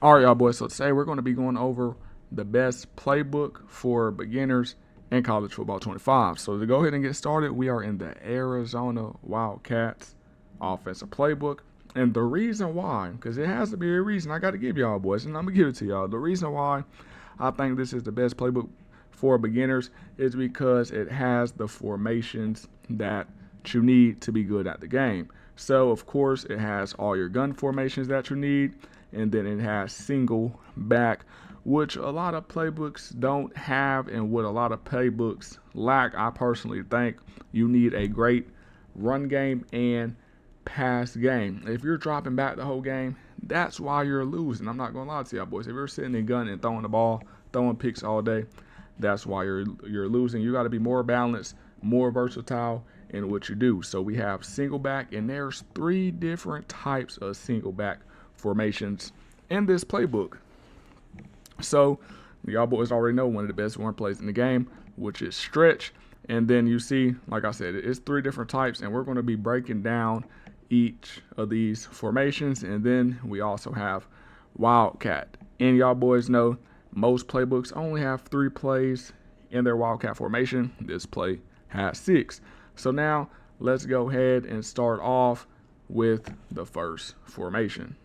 All right, y'all boys. So today we're going to be going over the best playbook for beginners in college football 25. So to go ahead and get started, we are in the Arizona Wildcats offensive playbook. And the reason why, because it has to be a reason I got to give y'all boys, and I'm going to give it to y'all. The reason why I think this is the best playbook for beginners is because it has the formations that you need to be good at the game. So, of course, it has all your gun formations that you need, and then it has single back, which a lot of playbooks don't have, and what a lot of playbooks lack. I personally think you need a great run game and pass game. If you're dropping back the whole game, that's why you're losing. I'm not gonna lie to y'all boys. If you're sitting in gun and throwing the ball, throwing picks all day, that's why you're losing. You got to be more balanced, more versatile in what you do. So we have single back, and there's 3 different types of single back formations in this playbook. So y'all boys already know one of the best run plays in the game, which is stretch. And then you see, like I said, it's 3 different types, and we're going to be breaking down each of these formations. And then we also have Wildcat. And y'all boys know most playbooks only have 3 plays in their Wildcat formation. This play has 6. So now let's go ahead and start off with the first formation.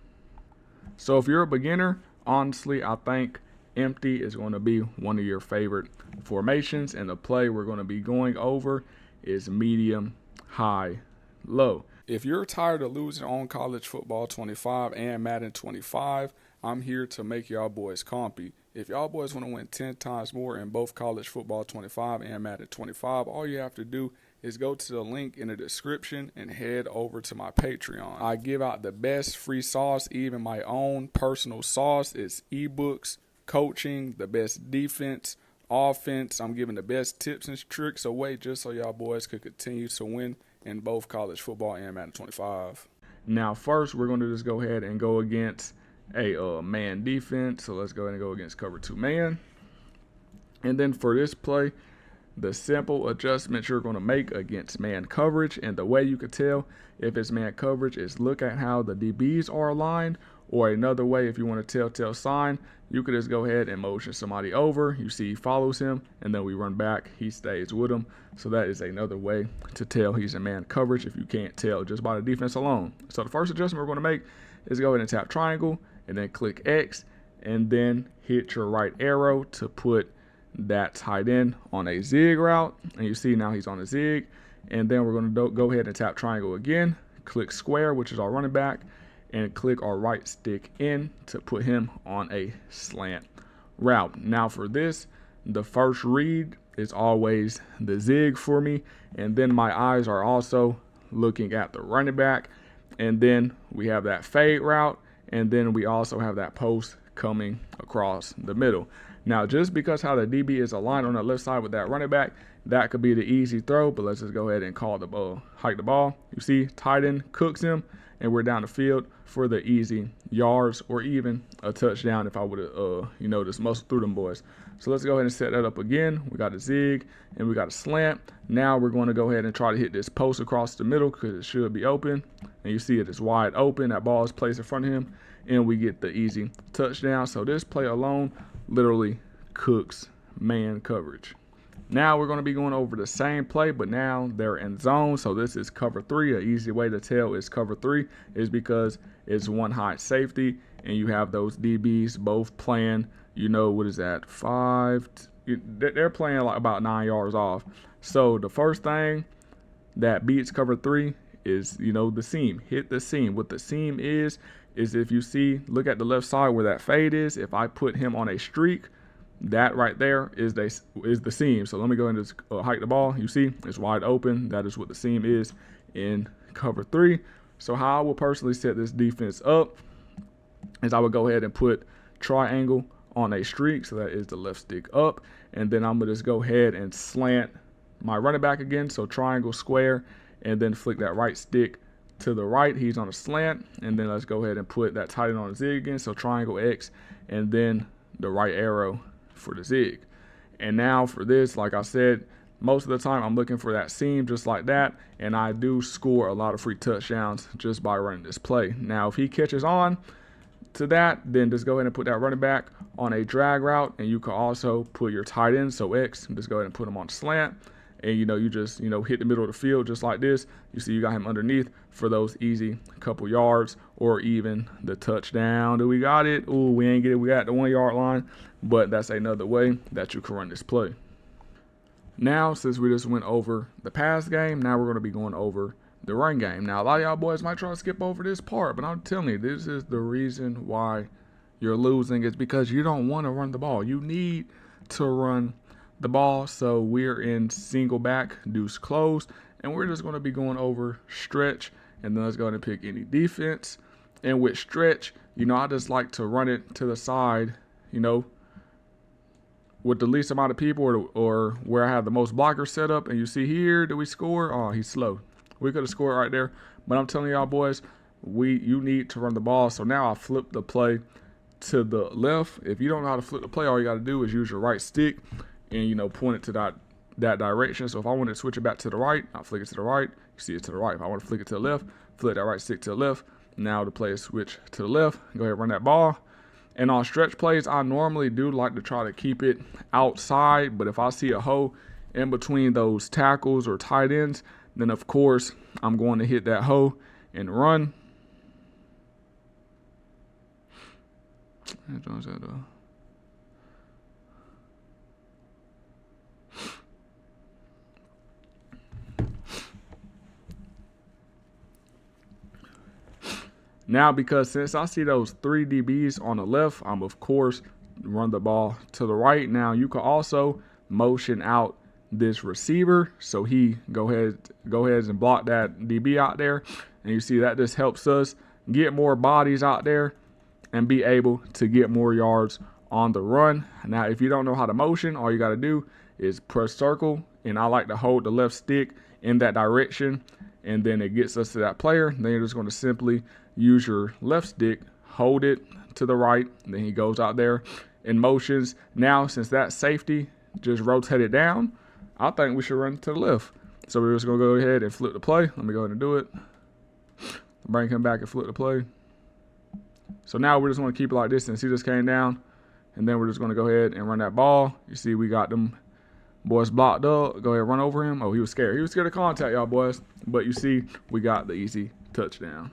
So if you're a beginner, honestly, I think empty is going to be one of your favorite formations, and the play we're going to be going over is medium, high, low. If you're tired of losing on college football 25 and Madden 25, I'm here to make y'all boys compy. If y'all boys want to win 10 times more in both college football 25 and Madden 25, all you have to do is go to the link in the description and head over to my Patreon. I give out the best free sauce, even my own personal sauce. It's Ebook Coaching, the best defense, offense. I'm giving the best tips and tricks away just so y'all boys could continue to win in both college football and Madden 25. Now, first, we're going to just go ahead and go against a man defense. So let's go ahead and go against cover 2 man. And then for this play, the simple adjustments you're going to make against man coverage, and the way you can tell if it's man coverage is look at how the DBs are aligned, or another way, if you want a telltale sign, you could just go ahead and motion somebody over. You see he follows him, and then we run back, he stays with him. So that is another way to tell he's in man coverage if you can't tell just by the defense alone. So the first adjustment we're going to make is go ahead and tap triangle and then click X, and then hit your right arrow to put that tight end on a zig route. And you see now he's on a zig. And then we're going to go ahead and tap triangle again, click square, which is our running back, and click our right stick in to put him on a slant route. Now for this, the first read is always the zig for me, and then my eyes are also looking at the running back, and then we have that fade route, and then we also have that post coming across the middle. Now, just because how the DB is aligned on the left side with that running back, that could be the easy throw, but let's just go ahead and call the ball, hike the ball. You see, tight end cooks him, and we're down the field for the easy yards or even a touchdown if I would have, just muscle through them boys. So let's go ahead and set that up again. We got a zig and we got a slant. Now we're going to go ahead and try to hit this post across the middle because it should be open. And you see it is wide open. That ball is placed in front of him, and we get the easy touchdown. So this play alone literally cooks man coverage. Now we're going to be going over the same play, but now they're in zone. So this is cover 3. An easy way to tell is cover 3 is because it's one high safety, and you have those DBs both playing, what is that, 5? They're playing like about 9 yards off. So the first thing that beats cover 3 is, the seam. Hit the seam. What the seam is if you see, look at the left side where that fade is. If I put him on a streak, that right there is the seam. So let me go ahead and just hike the ball. You see, it's wide open. That is what the seam is in cover 3. So how I will personally set this defense up is I would go ahead and put triangle on a streak. So that is the left stick up. And then I'm going to just go ahead and slant my running back again. So triangle, square, and then flick that right stick to the right. He's on a slant. And then let's go ahead and put that tight end on a zig again. So triangle X, and then the right arrow for the zig. And now for this, like I said, most of the time I'm looking for that seam just like that, and I do score a lot of free touchdowns just by running this play. Now if he catches on, to that, then just go ahead and put that running back on a drag route, and you can also put your tight end, so X, just go ahead and put him on slant, and you just hit the middle of the field just like this. You see you got him underneath for those easy couple yards, or even the touchdown. Do we got it? Ooh, we ain't get it. We got the 1 yard line, but that's another way that you can run this play. Now, since we just went over the pass game, now we're going to be going over the run game. Now, a lot of y'all boys might try to skip over this part, but I'm telling you, this is the reason why you're losing. Is because you don't want to run the ball. You need to run the ball. So we're in single back, deuce close, and we're just going to be going over stretch, and then let's go ahead and pick any defense. And with stretch, I just like to run it to the side, with the least amount of people, or where I have the most blockers set up. And you see here, do we score? Oh, he's slow. We could have scored right there. But I'm telling y'all boys, you need to run the ball. So now I flip the play to the left. If you don't know how to flip the play, all you got to do is use your right stick and, point it to that direction. So if I want to switch it back to the right, I'll flick it to the right. You see it to the right. If I want to flick it to the left, flip that right stick to the left. Now the play is switch to the left. Go ahead and run that ball. And on stretch plays, I normally do like to try to keep it outside. But if I see a hole in between those tackles or tight ends, then of course I'm going to hit that hole and run. Now, because since I see those 3 DBs on the left, I'm of course run the ball to the right. Now you can also motion out this receiver, so he go ahead and block that DB out there, and you see that just helps us get more bodies out there and be able to get more yards on the run. Now, if you don't know how to motion, all you got to do is press circle, and I like to hold the left stick in that direction, and then it gets us to that player. Then you're just going to simply use your left stick, hold it to the right, and then he goes out there and motions. Now, since that safety just rotated down, I think we should run to the left. So we're just going to go ahead and flip the play. Let me go ahead and do it. Bring him back and flip the play. So now we're just going to keep it like this, since he just came down. And then we're just going to go ahead and run that ball. You see we got them boys blocked up. Go ahead and run over him. Oh, he was scared. He was scared of contact, y'all boys. But you see we got the easy touchdown.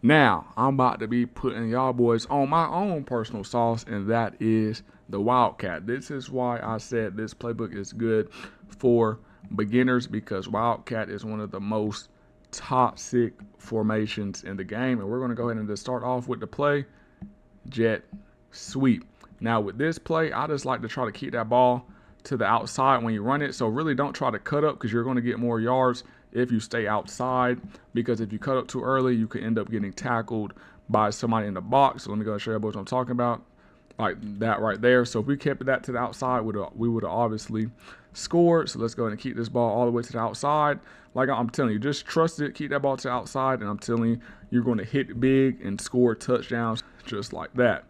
Now, I'm about to be putting y'all boys on my own personal sauce, and that is the Wildcat. This is why I said this playbook is good for beginners, because Wildcat is one of the most toxic formations in the game. And we're going to go ahead and just start off with the play, jet sweep. Now, with this play, I just like to try to keep that ball to the outside when you run it. So really don't try to cut up, because you're going to get more yards if you stay outside, because if you cut up too early, you could end up getting tackled by somebody in the box. So let me go and show you what I'm talking about, like that right there. So if we kept that to the outside, we would have obviously scored. So let's go ahead and keep this ball all the way to the outside. Like I'm telling you, just trust it, keep that ball to the outside, and I'm telling you, you're going to hit big and score touchdowns just like that.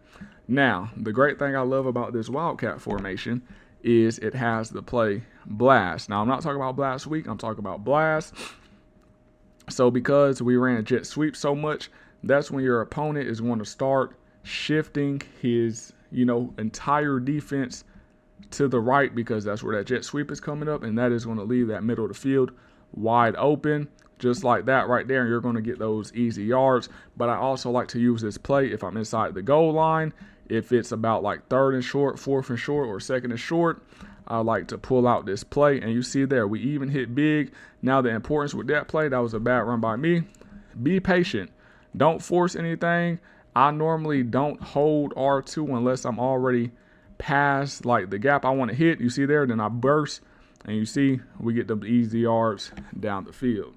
Now, the great thing I love about this Wildcat formation is it has the play blast. Now, I'm not talking about blast week, I'm talking about blast. So because we ran jet sweep so much, that's when your opponent is going to start shifting his, entire defense to the right, because that's where that jet sweep is coming up, and that is going to leave that middle of the field wide open, just like that right there, and you're going to get those easy yards. But I also like to use this play if I'm inside the goal line. If it's about like 3rd and short, 4th and short, or 2nd and short, I like to pull out this play. And you see there, we even hit big. Now the importance with that play, that was a bad run by me. Be patient. Don't force anything. I normally don't hold R2 unless I'm already past like the gap I want to hit. You see there, then I burst. And you see we get the easy yards down the field.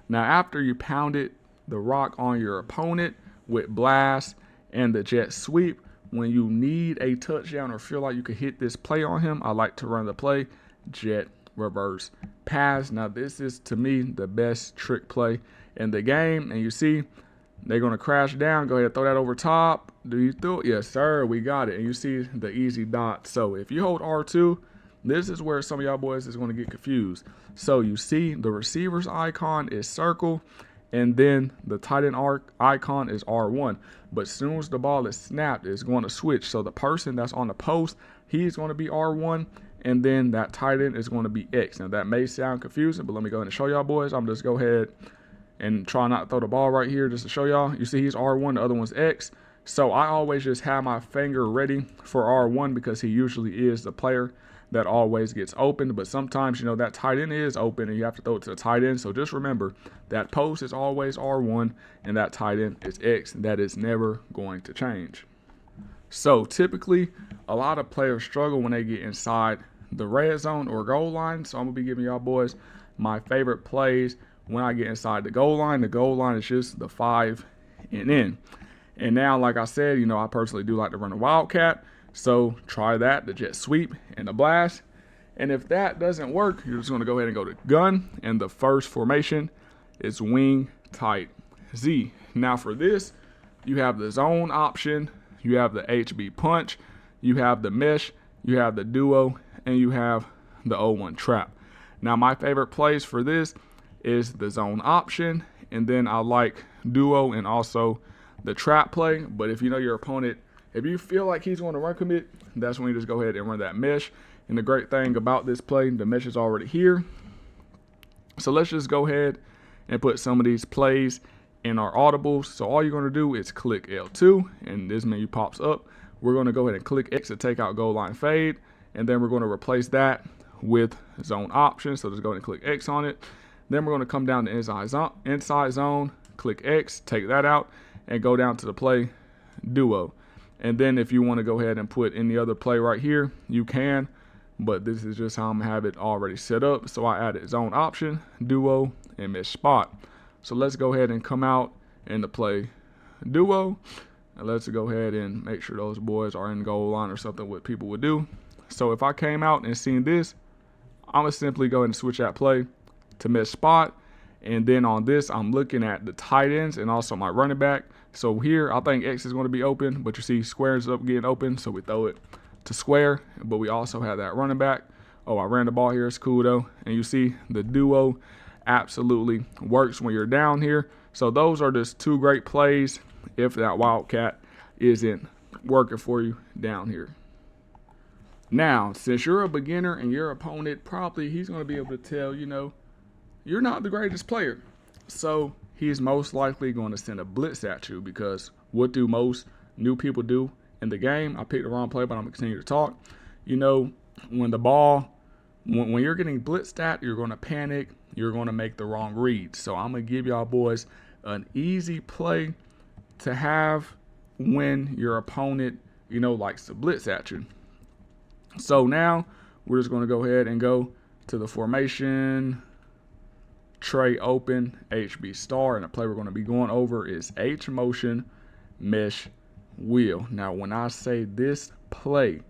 Now after you pounded the rock on your opponent with blast and the jet sweep, when you need a touchdown or feel like you could hit this play on him, I like to run the play jet reverse pass. Now this is, to me, the best trick play in the game. And you see they're going to crash down. Go ahead and throw that over top. Do you throw it? Yes, sir. We got it. And you see the easy dot. So if you hold R2, this is where some of y'all boys is going to get confused. So you see the receiver's icon is circle, and then the tight end icon is R1. But as soon as the ball is snapped, it's going to switch. So the person that's on the post, he's going to be R1, and then that tight end is going to be X. Now that may sound confusing, but let me go ahead and show y'all boys. I'm just go ahead and try not to throw the ball right here just to show y'all. You see he's R1, the other one's X. So I always just have my finger ready for R1 because he usually is the player that always gets open. But sometimes, that tight end is open and you have to throw it to the tight end. So just remember that post is always R1 and that tight end is X. That is never going to change. So typically, a lot of players struggle when they get inside the red zone or goal line. So I'm going to be giving y'all boys my favorite plays when I get inside the goal line. The goal line is just the 5 and in. And now, like I said, I personally do like to run a wildcat. So try that, the jet sweep and the blast. And if that doesn't work, you're just going to go ahead and go to gun. And the first formation is wing tight Z. Now for this, you have the zone option, you have the HB punch, you have the mesh, you have the duo, and you have the 0-1 trap. Now my favorite plays for this is the zone option, and then I like duo and also the trap play. But if you know your opponent, if you feel like he's going to run commit, that's when you just go ahead and run that mesh. And the great thing about this play, the mesh is already here. So let's just go ahead and put some of these plays in our audibles. So all you're going to do is click L2 and this menu pops up. We're going to go ahead and click X to take out goal line fade. And then we're going to replace that with zone option. So just go ahead and click X on it. Then we're going to come down to inside zone, click X, take that out, and go down to the play duo. And then if you want to go ahead and put any other play right here, you can. But this is just how I'm going to have it already set up. So I added zone option, duo, and mesh spot. So let's go ahead and come out in the play duo. And let's go ahead and make sure those boys are in goal line or something what people would do. So if I came out and seen this, I'm going to simply go ahead and switch that play to mesh spot. And then on this, I'm looking at the tight ends and also my running back. So here, I think X is going to be open, but you see squares up getting open. So we throw it to square, but we also have that running back. Oh, I ran the ball here. It's cool though. And you see the duo absolutely works when you're down here. So those are just two great plays if that wildcat isn't working for you down here. Now, since you're a beginner and your opponent, probably he's going to be able to tell, you're not the greatest player. So he's most likely going to send a blitz at you because what do most new people do in the game? I picked the wrong play, but I'm going to continue to talk. When the ball, when you're getting blitzed at, you're going to panic. You're going to make the wrong read. So I'm going to give y'all boys an easy play to have when your opponent, likes to blitz at you. So now we're just going to go ahead and go to the formation, tray open, HB star, and the play we're going to be going over is H motion, mesh, wheel. Now when I say this play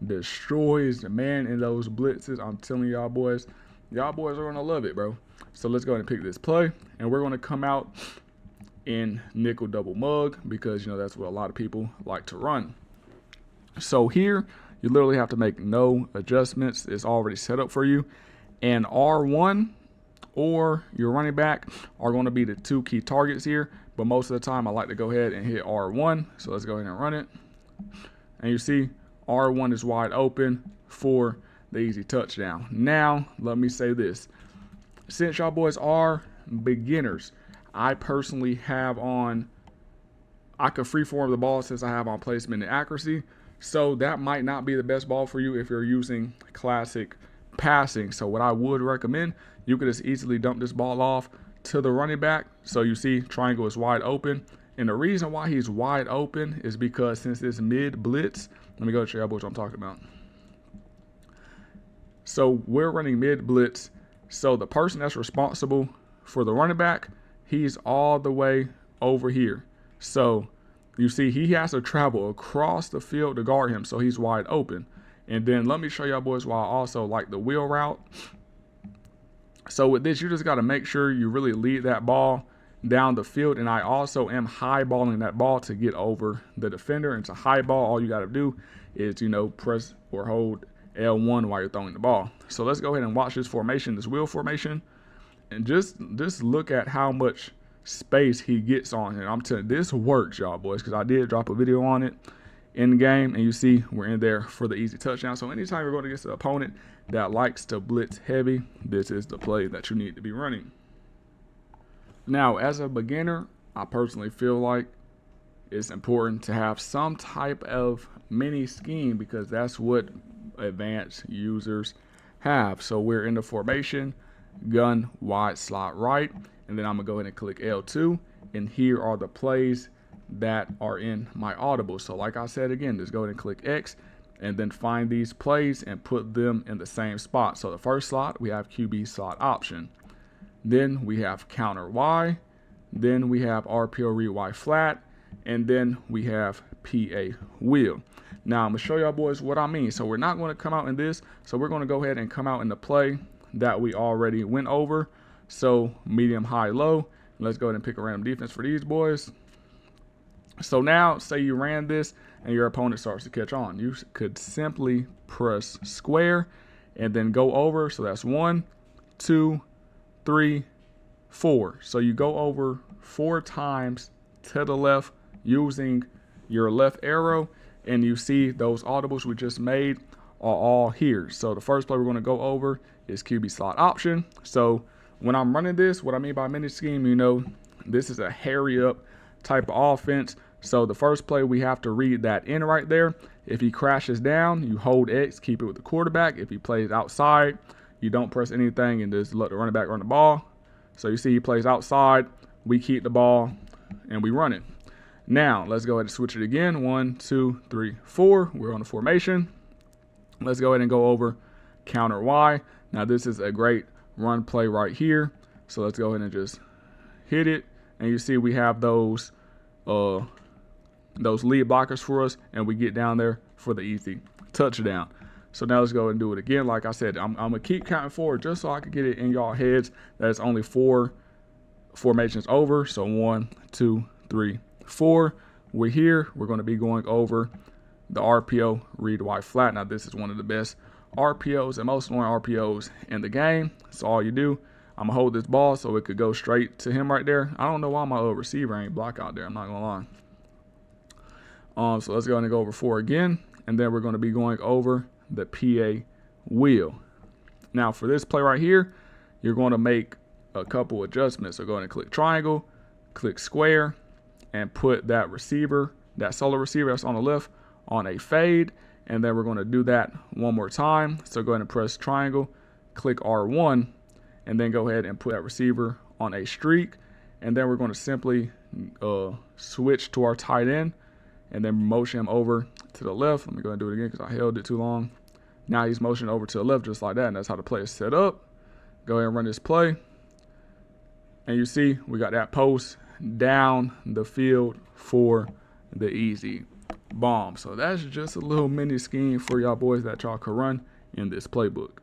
destroys the man in those blitzes, I'm telling y'all boys are going to love it, bro. So let's go ahead and pick this play, and we're going to come out in nickel double mug because that's what a lot of people like to run. So here you literally have to make no adjustments. It's already set up for you. And R1 or your running back are going to be the two key targets here. But most of the time I like to go ahead and hit R1. So let's go ahead and run it. And you see R1 is wide open for the easy touchdown. Now, let me say this. Since y'all boys are beginners, I personally have on, I could freeform the ball since I have on placement and accuracy. So that might not be the best ball for you if you're using classic passing. So what I would recommend, you could just easily dump this ball off to the running back. So you see triangle is wide open. And the reason why he's wide open is because since it's mid blitz, let me go show you what I'm talking about. So we're running mid blitz. So the person that's responsible for the running back, he's all the way over here. So you see he has to travel across the field to guard him. So he's wide open. And then let me show y'all boys why I also like the wheel route. So with this, you just got to make sure you really lead that ball down the field. And I also am highballing that ball to get over the defender. And to highball, all you got to do is, press or hold L1 while you're throwing the ball. So let's go ahead and watch this formation, this wheel formation. And just look at how much space he gets on here. I'm telling you, this works, y'all boys, because I did drop a video on it in game, and you see we're in there for the easy touchdown. So anytime you're going against an opponent that likes to blitz heavy, this is the play that you need to be running. Now, as a beginner, I personally feel like it's important to have some type of mini scheme, because that's what advanced users have. So we're in the formation, gun, wide, slot right, and then I'm gonna go ahead and click L2, and here are the plays that are in my audible. So like I said again, just go ahead and click X and then find these plays and put them in the same spot. So the first slot, we have QB slot option. Then we have counter Y. Then we have RPO read Y flat. And then we have PA wheel. Now I'm gonna show y'all boys what I mean. So we're not gonna come out in this. So we're gonna go ahead and come out in the play that we already went over. So medium, high, low. Let's go ahead and pick a random defense for these boys. So now, say you ran this and your opponent starts to catch on. You could simply press square and then go over. So that's 1, 2, 3, 4. So you go over 4 times to the left using your left arrow, and you see those audibles we just made are all here. So the first play we're going to go over is QB slot option. So when I'm running this, what I mean by mini scheme, you know, this is a hurry up type of offense. So the first play, we have to read that in right there. If he crashes down, you hold X, keep it with the quarterback. If he plays outside, you don't press anything and just let the running back run the ball. So you see he plays outside, we keep the ball and we run it. Now let's go ahead and switch it again. 1, 2, 3, 4. We're on the formation. Let's go ahead and go over counter Y. Now this is a great run play right here. So let's go ahead and just hit it. And you see we have those lead blockers for us, and we get down there for the easy touchdown. So now let's go and do it again. Like I said, I'm gonna keep counting forward just so I can get it in y'all heads that it's only 4 formations over. So 1, 2, 3, 4. We're here. We're going to be going over the RPO read Y flat. Now this is one of the best RPOs and most annoying RPOs in the game. So all you do, I'm gonna hold this ball so it could go straight to him right there. I don't know why my receiver ain't block out there. I'm not gonna lie. So let's go ahead and go over 4 again, and then we're going to be going over the PA wheel. Now for this play right here, you're going to make a couple adjustments. So go ahead and click triangle, click square, and put that receiver, that solo receiver that's on the left, on a fade. And then we're going to do that one more time. So go ahead and press triangle, click R1, and then go ahead and put that receiver on a streak. And then we're going to simply switch to our tight end and then motion him over to the left. Let me go ahead and do it again because I held it too long. Now he's motioning over to the left just like that, and that's how the play is set up. Go ahead and run this play. And you see we got that post down the field for the easy bomb. So that's just a little mini scheme for y'all boys that y'all can run in this playbook.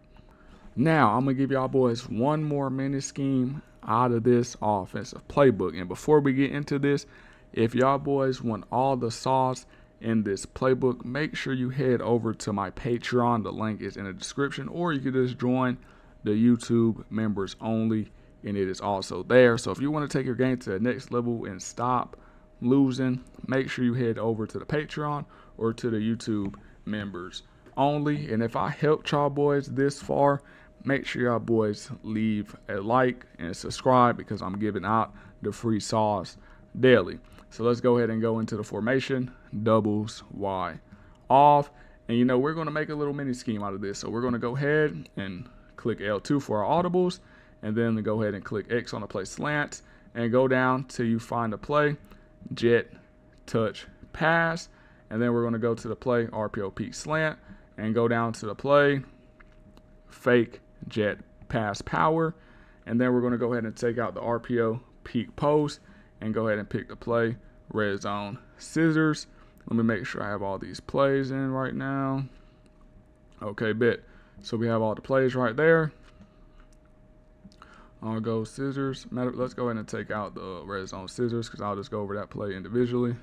Now I'm gonna give y'all boys one more mini scheme out of this offensive playbook. And before we get into this, if y'all boys want all the sauce in this playbook, make sure you head over to my Patreon. The link is in the description, or you can just join the YouTube members only, and it is also there. So if you want to take your game to the next level and stop losing, make sure you head over to the Patreon or to the YouTube members only. And if I helped y'all boys this far, make sure y'all boys leave a like and subscribe, because I'm giving out the free sauce daily. So let's go ahead and go into the formation, doubles Y off. And you know, we're going to make a little mini scheme out of this. So we're going to go ahead and click L2 for our audibles, and then go ahead and click X on the play slants, and go down till you find the play jet touch pass. And then we're going to go to the play RPO peak slant, and go down to the play fake jet pass power. And then we're going to go ahead and take out the RPO peak post and go ahead and pick the play red zone scissors. Let me make sure I have all these plays in right now. Okay, bet. So we have all the plays right there. I'll go scissors. Let's go ahead and take out the red zone scissors, because I'll just go over that play individually.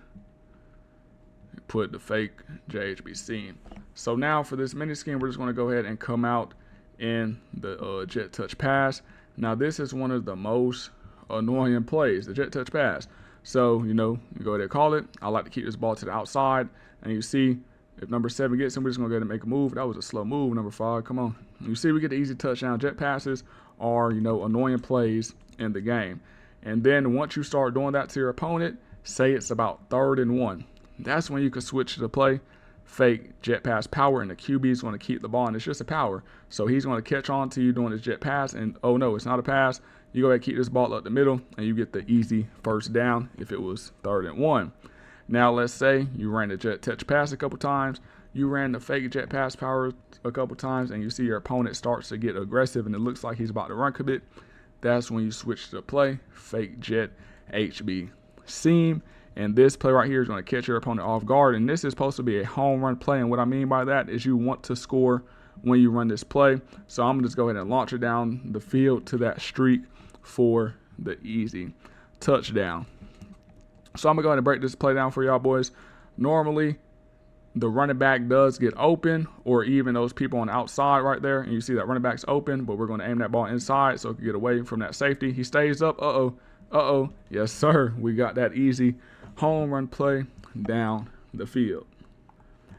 Put the fake JHBC in. So now for this mini scheme, we're just going to go ahead and come out in the jet touch pass. Now this is one of the most annoying plays, the jet touch pass. So, you go ahead and call it. I like to keep this ball to the outside. And you see, if number 7 gets him, we're just going to go ahead and make a move. That was a slow move, number 5. Come on. You see, we get the easy touchdown. Jet passes are, annoying plays in the game. And then once you start doing that to your opponent, say it's about 3rd and 1. That's when you can switch to the play, fake jet pass power, and the QB is going to keep the ball, and it's just a power. So he's going to catch on to you doing his jet pass, and oh no, it's not a pass. You go ahead and keep this ball up the middle, and you get the easy first down if it was 3rd and 1. Now let's say you ran the jet touch pass a couple times, you ran the fake jet pass power a couple times, and you see your opponent starts to get aggressive, and it looks like he's about to run commit. That's when you switch to the play, fake jet HB seam. And this play right here is going to catch your opponent off guard. And this is supposed to be a home run play. And what I mean by that is you want to score when you run this play. So I'm going to just go ahead and launch it down the field to that streak for the easy touchdown. So I'm going to go ahead and break this play down for y'all boys. Normally, the running back does get open, or even those people on the outside right there. And you see that running back's open, but we're going to aim that ball inside so it can get away from that safety. He stays up. Uh-oh. Yes, sir. We got that easy home run play down the field.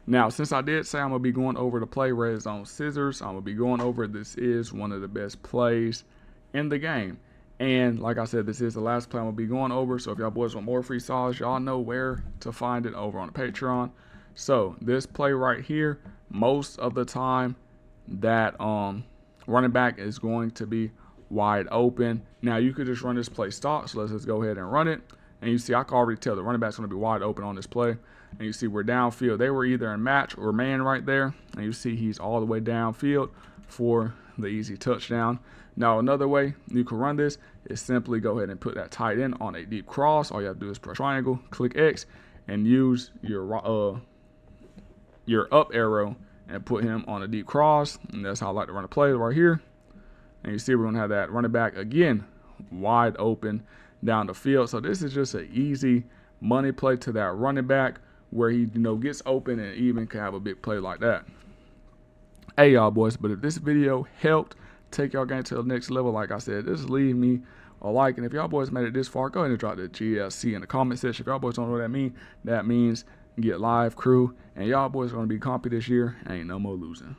Now, since I did say I'm going to be going over the play red zone scissors, I'm going to be going over this is one of the best plays in the game. And like I said, this is the last play I'm going to be going over. So if y'all boys want more free sauce, y'all know where to find it over on the Patreon. So this play right here, most of the time that running back is going to be wide open. Now you could just run this play stock. So let's just go ahead and run it. And you see, I can already tell the running back's going to be wide open on this play. And you see we're downfield. They were either in match or man right there. And you see he's all the way downfield for the easy touchdown. Now another way you can run this is simply go ahead and put that tight end on a deep cross. All you have to do is press triangle, click X, and use your up arrow and put him on a deep cross. And that's how I like to run a play right here. And you see we're going to have that running back again wide open down the field. So this is just an easy money play to that running back where he gets open and even can have a big play like that. Hey y'all boys, but if this video helped take y'all game to the next level, like I said, just leave me a like. And if y'all boys made it this far, go ahead and drop the GLC in the comment section. If y'all boys don't know what that means get live crew. And y'all boys are going to be compy this year. Ain't no more losing.